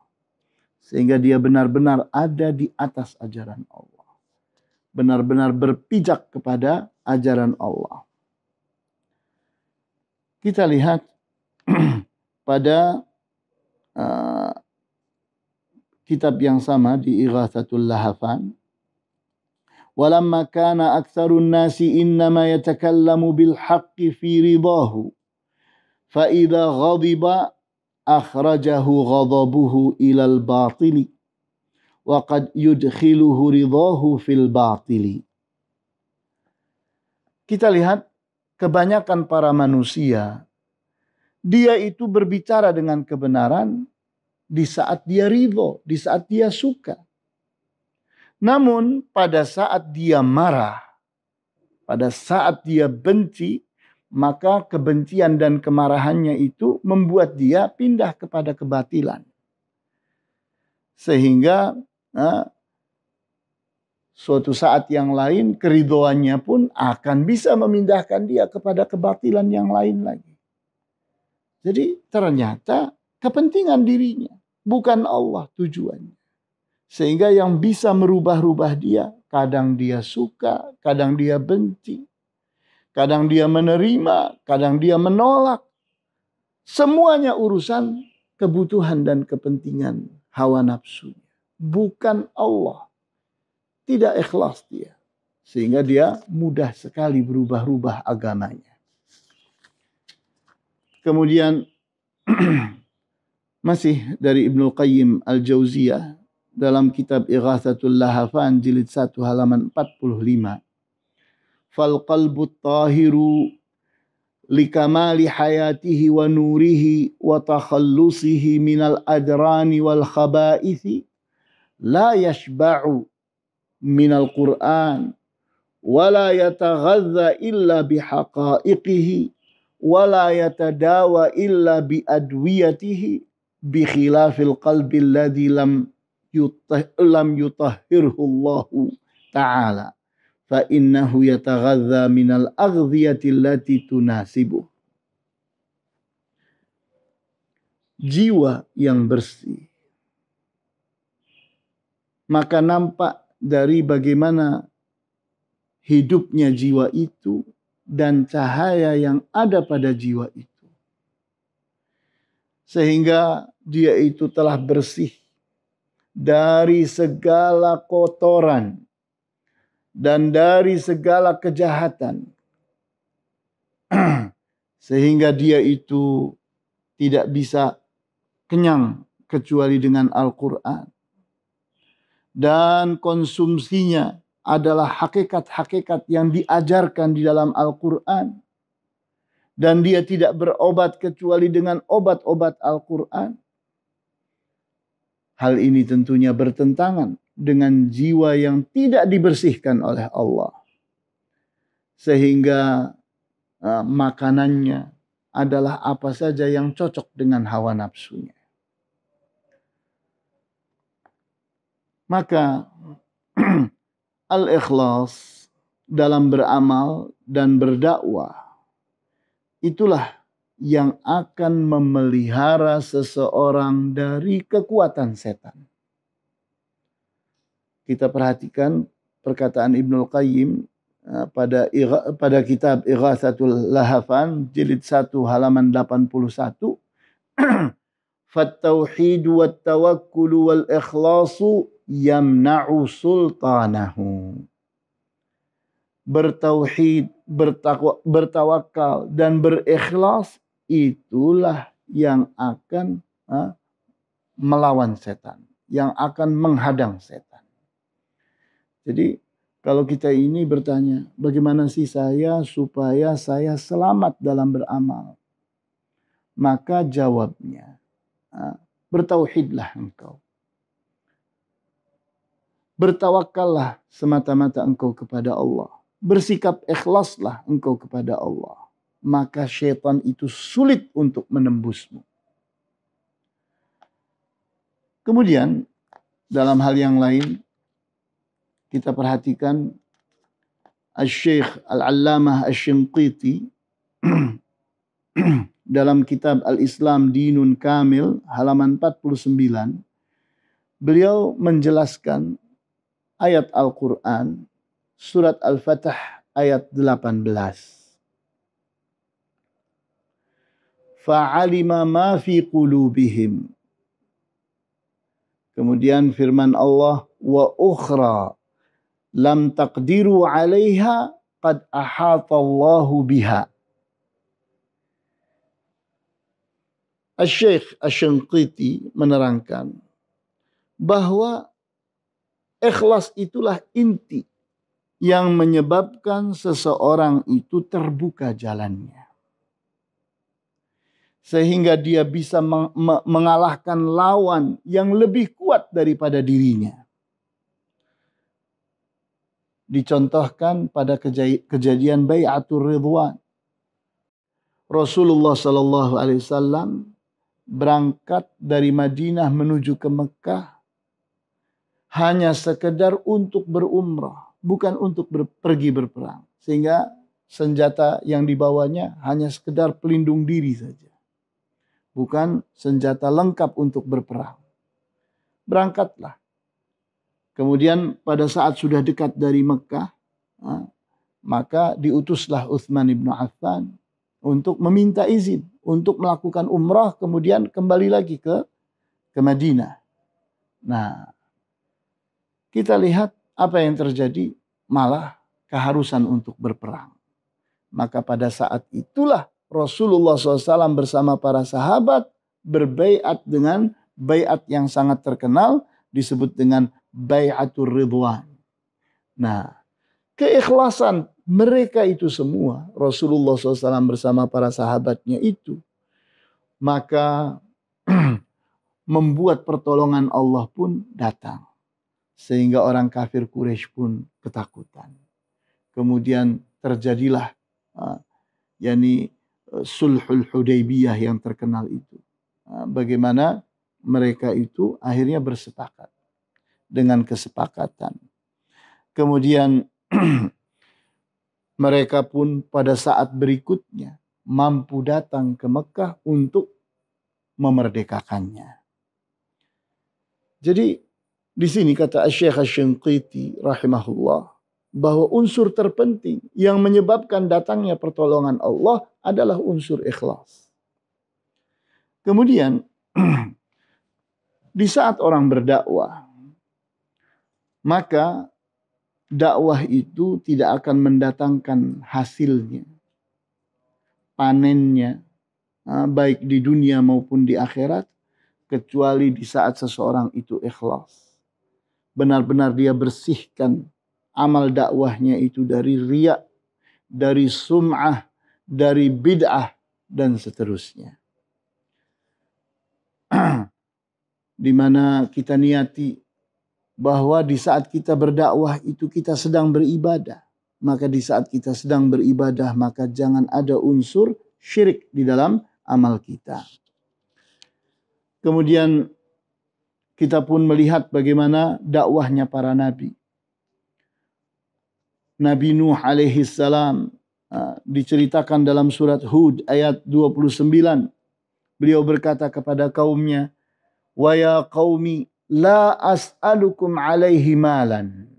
Sehingga dia benar-benar ada di atas ajaran Allah. Benar-benar berpijak kepada ajaran Allah. Kita lihat pada kitab yang sama di Ighatsatul Lahafan. Walamma kana aktsarun nasi innama yatakallamu bil haqqi fi ridahu. Fa idza ghadiba akhrajahu ghadabuhu ilal batili. Wa qad yudkhiluhu ridahu fil batili. Kita lihat kebanyakan para manusia, dia itu berbicara dengan kebenaran di saat dia ridho, di saat dia suka. Namun pada saat dia marah, pada saat dia benci, maka kebencian dan kemarahannya itu membuat dia pindah kepada kebatilan. Sehingga suatu saat yang lain keridhoannya pun akan bisa memindahkan dia kepada kebatilan yang lain lagi. Jadi ternyata kepentingan dirinya, bukan Allah tujuannya. Sehingga yang bisa merubah-rubah dia, kadang dia suka, kadang dia benci. Kadang dia menerima, kadang dia menolak. Semuanya urusan kebutuhan dan kepentingan hawa nafsunya. Bukan Allah. Tidak ikhlas dia. Sehingga dia mudah sekali berubah-ubah agamanya. Kemudian masih dari Ibnul Qayyim Al-Jauziyah dalam kitab Ighatsatul Lahafan jilid 1 halaman 45. Fal qalbu tahiru likamali hayatihi wa nurihi wa takhallusihi minal adrani wal khabaithi la yashba'u minal Qur'an wa la yataghadha illa bihaqaiqihi wa la yatadawa illa biadwiyatihi bi khilafil qalbi alladhi lam yutahhirhu Allah ta'ala fa innahu yataghadha minal aghdhiyati allati tunasibuh. Jiwa yang bersih maka nampak dari bagaimana hidupnya jiwa itu dan cahaya yang ada pada jiwa itu, sehingga dia itu telah bersih dari segala kotoran dan dari segala kejahatan, sehingga dia itu tidak bisa kenyang kecuali dengan Al-Quran, dan konsumsinya adalah hakikat-hakikat yang diajarkan di dalam Al-Quran, dan dia tidak berobat kecuali dengan obat-obat Al-Quran. Hal ini tentunya bertentangan dengan jiwa yang tidak dibersihkan oleh Allah. Sehingga makanannya adalah apa saja yang cocok dengan hawa nafsunya. Maka al-ikhlas dalam beramal dan berdakwah itulah yang akan memelihara seseorang dari kekuatan setan. Kita perhatikan perkataan Ibnul Qayyim pada kitab Ighatsatul Lahafan jilid 1 halaman 81. Fattauhid wat tawakkul wal ikhlasu yamna'u sultanahu. Bertauhid, bertawakal dan berikhlas itulah yang akan melawan setan, yang akan menghadang setan. Jadi kalau kita ini bertanya, bagaimana sih saya supaya saya selamat dalam beramal? Maka jawabnya, bertauhidlah engkau. Bertawakallah semata-mata engkau kepada Allah. Bersikap ikhlaslah engkau kepada Allah. Maka syaitan itu sulit untuk menembusmu. Kemudian dalam hal yang lain kita perhatikan Al-Syekh Al-Allamah Asy-Shinqiti dalam kitab Al-Islam Dinun Kamil halaman 49 beliau menjelaskan ayat Al-Quran surat Al-Fatah ayat 18. Fa'alima ma fi qulubihim. Kemudian firman Allah wa ukhra lam taqdiru 'alaiha qad ahata Allahu biha. Asy-Syaikh Asy-Shinqiti menerangkan bahwa ikhlas itulah inti yang menyebabkan seseorang itu terbuka jalannya. Sehingga dia bisa mengalahkan lawan yang lebih kuat daripada dirinya. Dicontohkan pada kejadian Bai'atur Ridwan. Rasulullah SAW berangkat dari Madinah menuju ke Mekah hanya sekedar untuk berumrah, bukan untuk pergi berperang. Sehingga senjata yang dibawanya hanya sekedar pelindung diri saja. Bukan senjata lengkap untuk berperang. Berangkatlah. Kemudian pada saat sudah dekat dari Mekah, maka diutuslah Utsman ibn Affan untuk meminta izin untuk melakukan umrah, kemudian kembali lagi ke Madinah. Nah, kita lihat apa yang terjadi, malah keharusan untuk berperang. Maka pada saat itulah Rasulullah SAW bersama para sahabat berbaiat dengan baiat yang sangat terkenal disebut dengan Bai'atur Ridwan. Nah, keikhlasan mereka itu semua, Rasulullah SAW bersama para sahabatnya itu, maka membuat pertolongan Allah pun datang. Sehingga orang kafir Quraisy pun ketakutan. Kemudian terjadilah Sulhul Hudaybiyah yang terkenal itu. Bagaimana mereka itu akhirnya bersepakat dengan kesepakatan. Kemudian mereka pun pada saat berikutnya mampu datang ke Mekah untuk memerdekakannya. Jadi di sini kata Syekh Asy-Shinqiti rahimahullah bahwa unsur terpenting yang menyebabkan datangnya pertolongan Allah adalah unsur ikhlas. Kemudian di saat orang berdakwah, maka dakwah itu tidak akan mendatangkan hasilnya, panennya, baik di dunia maupun di akhirat, kecuali di saat seseorang itu ikhlas. Benar-benar dia bersihkan amal dakwahnya itu dari riya, dari sum'ah, dari bid'ah dan seterusnya. Di mana kita niati bahwa di saat kita berdakwah itu kita sedang beribadah. Maka di saat kita sedang beribadah, maka jangan ada unsur syirik di dalam amal kita. Kemudian kita pun melihat bagaimana dakwahnya para nabi. Nabi Nuh alaihi salam diceritakan dalam surat Hud ayat 29. Beliau berkata kepada kaumnya, "Wa ya qaumi la as'alukum alaihi malan.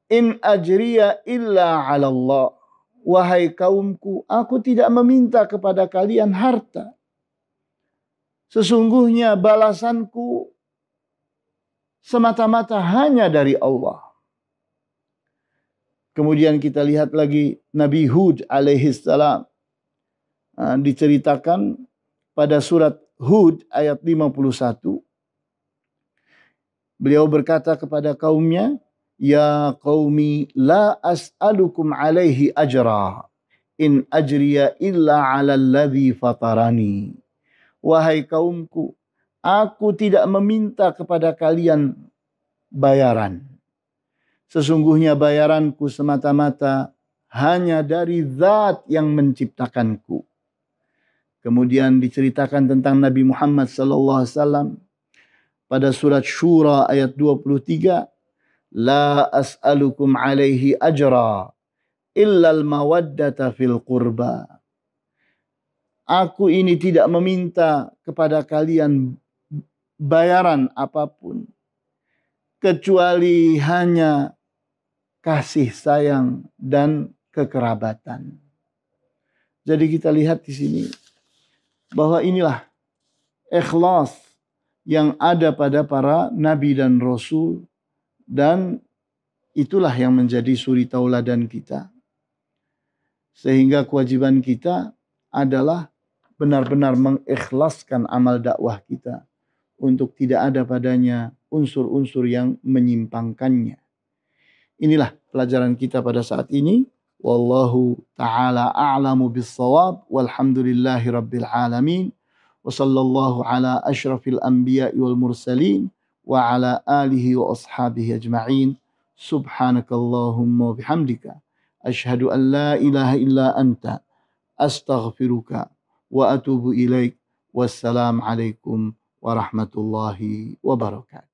In ajriya illa 'ala Allah." Wahai kaumku, aku tidak meminta kepada kalian harta. Sesungguhnya balasanku semata-mata hanya dari Allah. Kemudian kita lihat lagi Nabi Hud alaihi salam. Diceritakan pada surat Hud ayat 51. Beliau berkata kepada kaumnya, "Ya qaumi la as'alukum alaihi ajra. In ajriya illa 'ala alladhi fatarani." Wahai kaumku, aku tidak meminta kepada kalian bayaran. Sesungguhnya bayaranku semata-mata hanya dari Zat yang menciptakanku. Kemudian diceritakan tentang Nabi Muhammad SAW pada surat Syura ayat 23. La as'alukum alaihi ajra illal mawaddata fil qurba. Aku ini tidak meminta kepada kalian bayaran apapun, kecuali hanya kasih sayang dan kekerabatan. Jadi kita lihat di sini bahwa inilah ikhlas yang ada pada para nabi dan rasul, dan itulah yang menjadi suri tauladan kita. Sehingga kewajiban kita adalah benar-benar mengikhlaskan amal dakwah kita untuk tidak ada padanya unsur-unsur yang menyimpangkannya. Inilah pelajaran kita pada saat ini. Wallahu ta'ala a'lamu bis-shawab. Walhamdulillahi rabbil alamin. Wa sallallahu ala asyrafil anbiya'i wal mursalin. Wa ala alihi wa ashabihi ajma'in. Subhanakallahumma bihamdika. Ashhadu an la ilaha illa anta. Astaghfiruka wa atubu ilaik. Wassalamu alaikum warahmatullahi wabarakatuh.